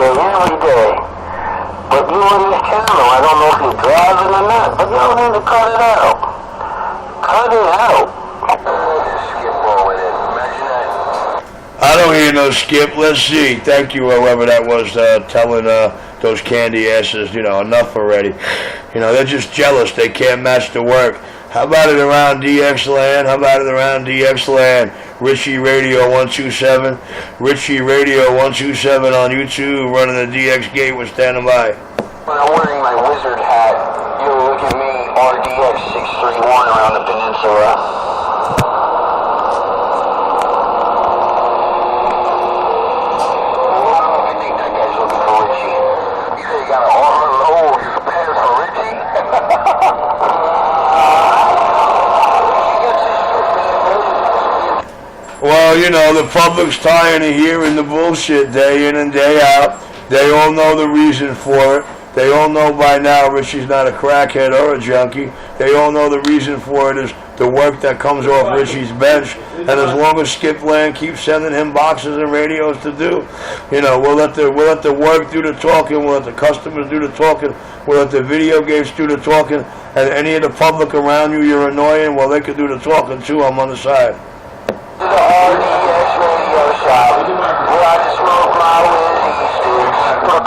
every day. But you on this channel, I don't know if you're driving or not, but you don't need to cut it out. Cut it out. Skip forward it. Imagine that. I don't hear no skip. Let's see. Thank you, whoever that was, telling those candy asses, enough already. They're just jealous. They can't match the work. How about it around DX Land? How about it around DX Land? Richie Radio 127. Richie Radio 127 on YouTube, running the DX gate. We're standing by. When I'm wearing my wizard hat, you'll look at me, RDX 631 around the peninsula. I think that guy's looking for Richie. You say you got an load of pants for Richie? Well, the public's tired of hearing the bullshit day in and day out. They all know the reason for it. They all know by now Richie's not a crackhead or a junkie. They all know the reason for it is the work that comes off Richie's bench. And as long as Skip Land keeps sending him boxes and radios to do, we'll let the work do the talking. We'll let the customers do the talking. We'll let the video games do the talking. And any of the public around you're annoying, well, they can do the talking too. I'm on the side. The RDX radio shop, where I can smoke my whiskey sticks. Look,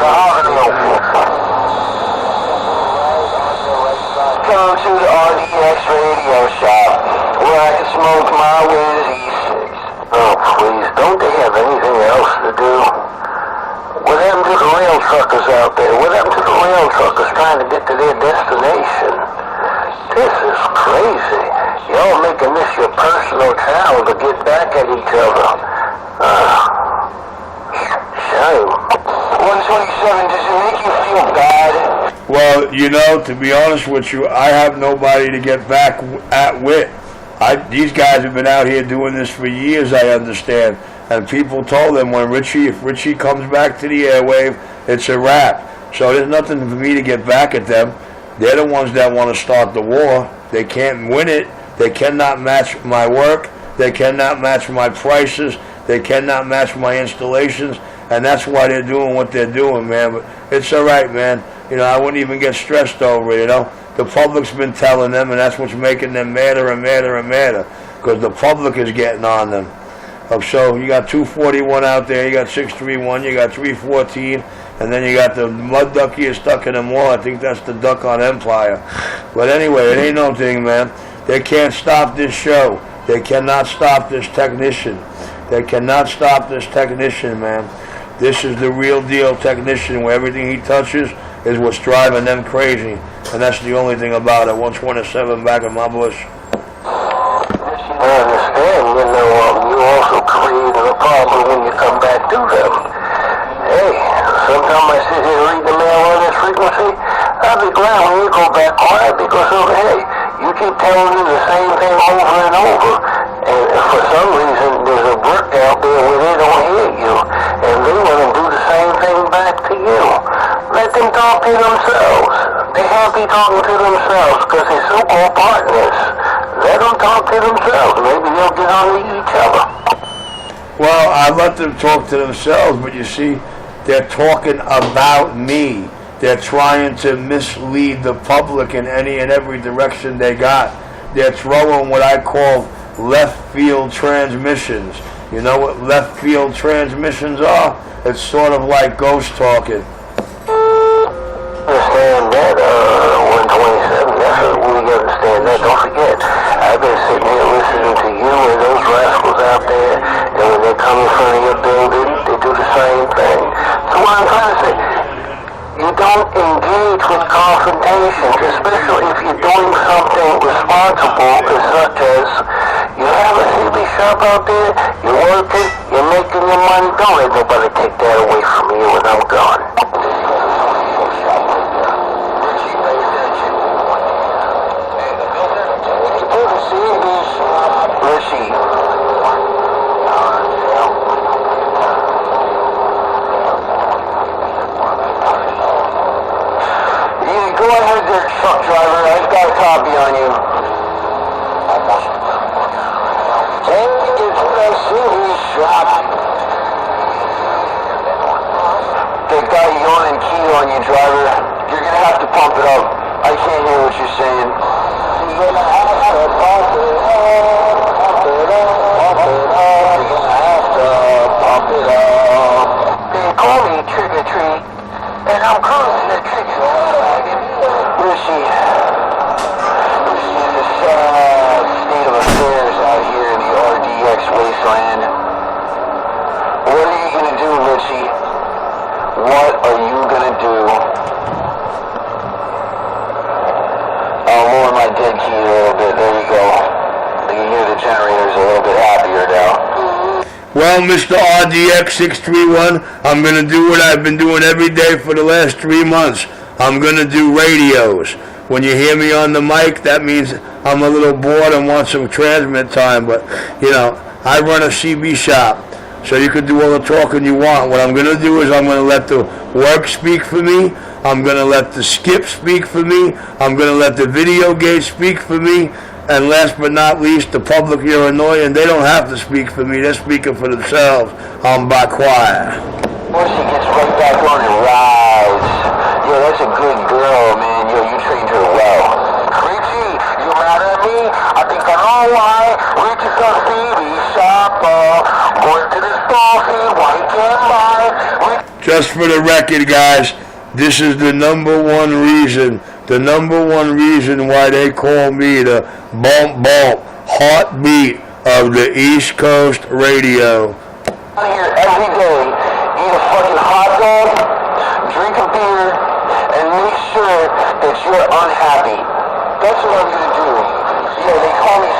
come to the RDX radio shop, where I can smoke my whiskey sticks. Oh, please, don't they have anything else to do? What happened to the rail truckers out there? What happened to the rail truckers trying to get to their destination? This is crazy. Y'all making this your personal channel to get back at each other. Shame. 127, does it make you feel bad? Well, to be honest with you, I have nobody to get back at with. These guys have been out here doing this for years, I understand. And people told them if Richie comes back to the airwave, it's a wrap. So there's nothing for me to get back at them. They're the ones that want to start the war. They can't win it. They cannot match my work. They cannot match my prices. They cannot match my installations. And that's why they're doing what they're doing, man. But it's all right, man. I wouldn't even get stressed over it, The public's been telling them, and that's what's making them madder and madder and madder, because the public is getting on them. So you got 241 out there, you got 631, you got 314, and then you got the mud duck here stuck in the wall. I think that's the duck on Empire. But anyway, it ain't no thing, man. They can't stop this show. They cannot stop this technician. They cannot stop this technician, man. This is the real deal technician, where everything he touches is what's driving them crazy. And that's the only thing about it. 127 back in my bush. I understand, you also created a problem when you come back to them. Hey, sometimes I sit here and read the mail on this frequency. I'll be glad when you go back quiet, because hey, you keep telling me the same thing over and over. And for some reason, there's a brick out there where they don't hear you. And they want to do the same thing back to you. Let them talk to themselves. They happy talking to themselves because they're so-called partners. Let them talk to themselves. Maybe they'll get on to each other. Well, I let them talk to themselves, but you see, they're talking about me. They're trying to mislead the public in any and every direction they got. They're throwing what I call left field transmissions. You know what left field transmissions are? It's sort of like ghost talking. Understand that, 127, definitely understand that. Don't forget, I've been sitting here listening to you and those rascals out there, and when they come in front of your building, they do the same thing. So what I'm trying to say, you don't engage with confrontations, especially if you're doing something responsible, such as you have a CB shop out there, you're working, you're making your money. Don't let nobody take that away from you when I'm gone. Go ahead there, truck driver. I've got a copy on you. Take it to the city shop. that guy yawning key on you, driver. You're gonna have to pump it up. I can't hear what you're saying. You're gonna have to pump it up, pump it up, pump it up. You're gonna have to pump it up. They call me Trick or Treat, and I'm cruising the trigger wagon. Richie, it's a sad state of affairs out here in the RDX wasteland. What are you gonna do, Richie? What are you gonna do? I'll lower my dead key a little bit. There you go. You can hear the generators a little bit happier now. Well, Mr. RDX 631, I'm going to do what I've been doing every day for the last 3 months. I'm going to do radios. When you hear me on the mic, that means I'm a little bored and want some transmit time. But, you know, I run a CB shop, so you can do all the talking you want. What I'm going to do is I'm going to let the work speak for me. I'm going to let the skip speak for me. I'm going to let the video gate speak for me. And last but not least, the public here in Illinois, they don't have to speak for me. They're speaking for themselves. I'm by quiet. Once she gets right back on and rides. Yo, that's a good girl, man. Yo, you trained her well. Richie, you mad at me? I think I know why. Richie's a CB shopper. Going to this bossy white can buy. Just for the record, guys, this is the number one reason why they call me the bump heartbeat of the East Coast radio. I'm here every day, eat a fucking hot dog, drink a beer, and make sure that you're unhappy. That's what I'm gonna do. Yeah, they call me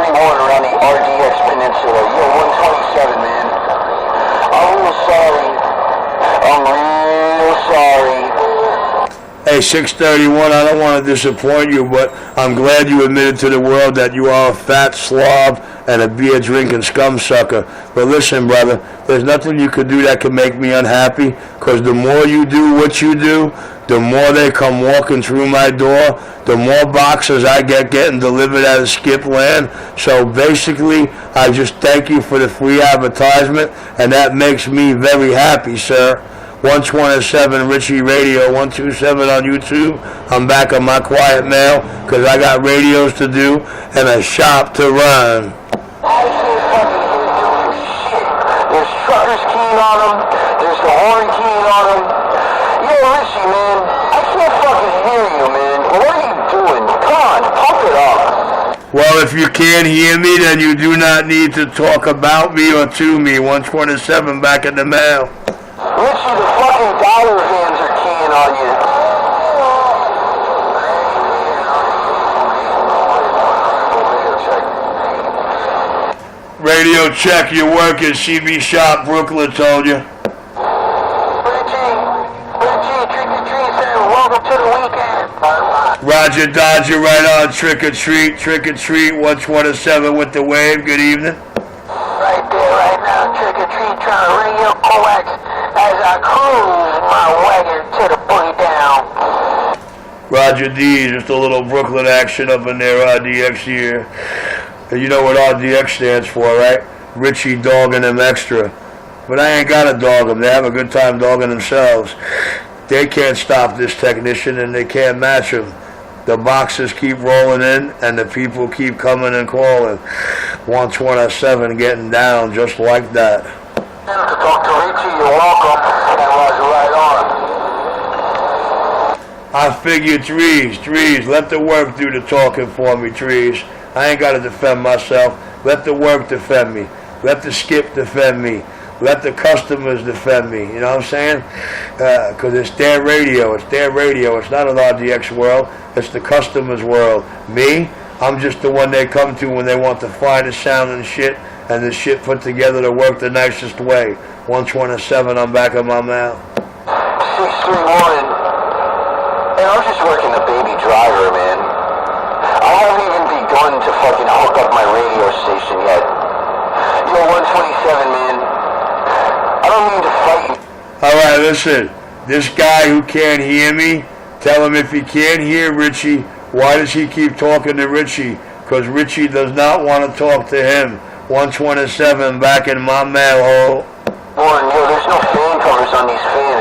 631 around the RDX Peninsula. Yo, 127, man. I'm real sorry. I'm real sorry. Hey, 631, I don't want to disappoint you, but I'm glad you admitted to the world that you are a fat slob and a beer-drinking scum-sucker. But listen, brother, there's nothing you could do that can make me unhappy, because the more you do what you do, the more they come walking through my door, the more boxes I get getting delivered out of Skip Land. So basically, I just thank you for the free advertisement, and that makes me very happy, sir. 127 Richie Radio, 127 on YouTube. I'm back on my quiet mail because I got radios to do and a shop to run. There's truckers keying on them. There's the horn keying on them. Yo, Richie, man, I can't fucking hear you, man. What are you doing? Come on, pump it up. Well, if you can't hear me, then you do not need to talk about me or to me. 127 back in the mail. Richie, the fucking dollar vans are keying on you. Radio check, you're working. CB Shop, Brooklyn told you. Richie, Trick or Treat said, welcome to the weekend. Roger Dodger, right on. Trick or Treat, 127 with the wave. Good evening. Right there, right now, Trick or Treat trying to ring your coax as I cruise my wagon to the boogie down. Roger D, just a little Brooklyn action up in there, RDX here. And you know what RDX stands for, right? Richie dogging them extra. But I ain't got to dog them. They have a good time dogging themselves. They can't stop this technician and they can't match him. The boxes keep rolling in and the people keep coming and calling. 127 getting down just like that. To talk to Richie, you're welcome. That was right on. I figured Trees, let the work do the talking for me, Trees. I ain't got to defend myself. Let the work defend me. Let the skip defend me. Let the customers defend me. You know what I'm saying? Because it's their radio. It's their radio. It's not an RDX world. It's the customer's world. Me, I'm just the one they come to when they want the finest sound and shit, and the shit put together to work the nicest way. 127, I'm back on my mouth. 631. And I'm just working the baby driver, man. I haven't even begun to fucking hook up my radio station yet. Yo, 127, man. I don't mean to fight you. Alright, listen. This guy who can't hear me, tell him if he can't hear Richie, why does he keep talking to Richie? Because Richie does not want to talk to him. 127 back in my mail hole. Boy, yo, there's no fan covers on these fans.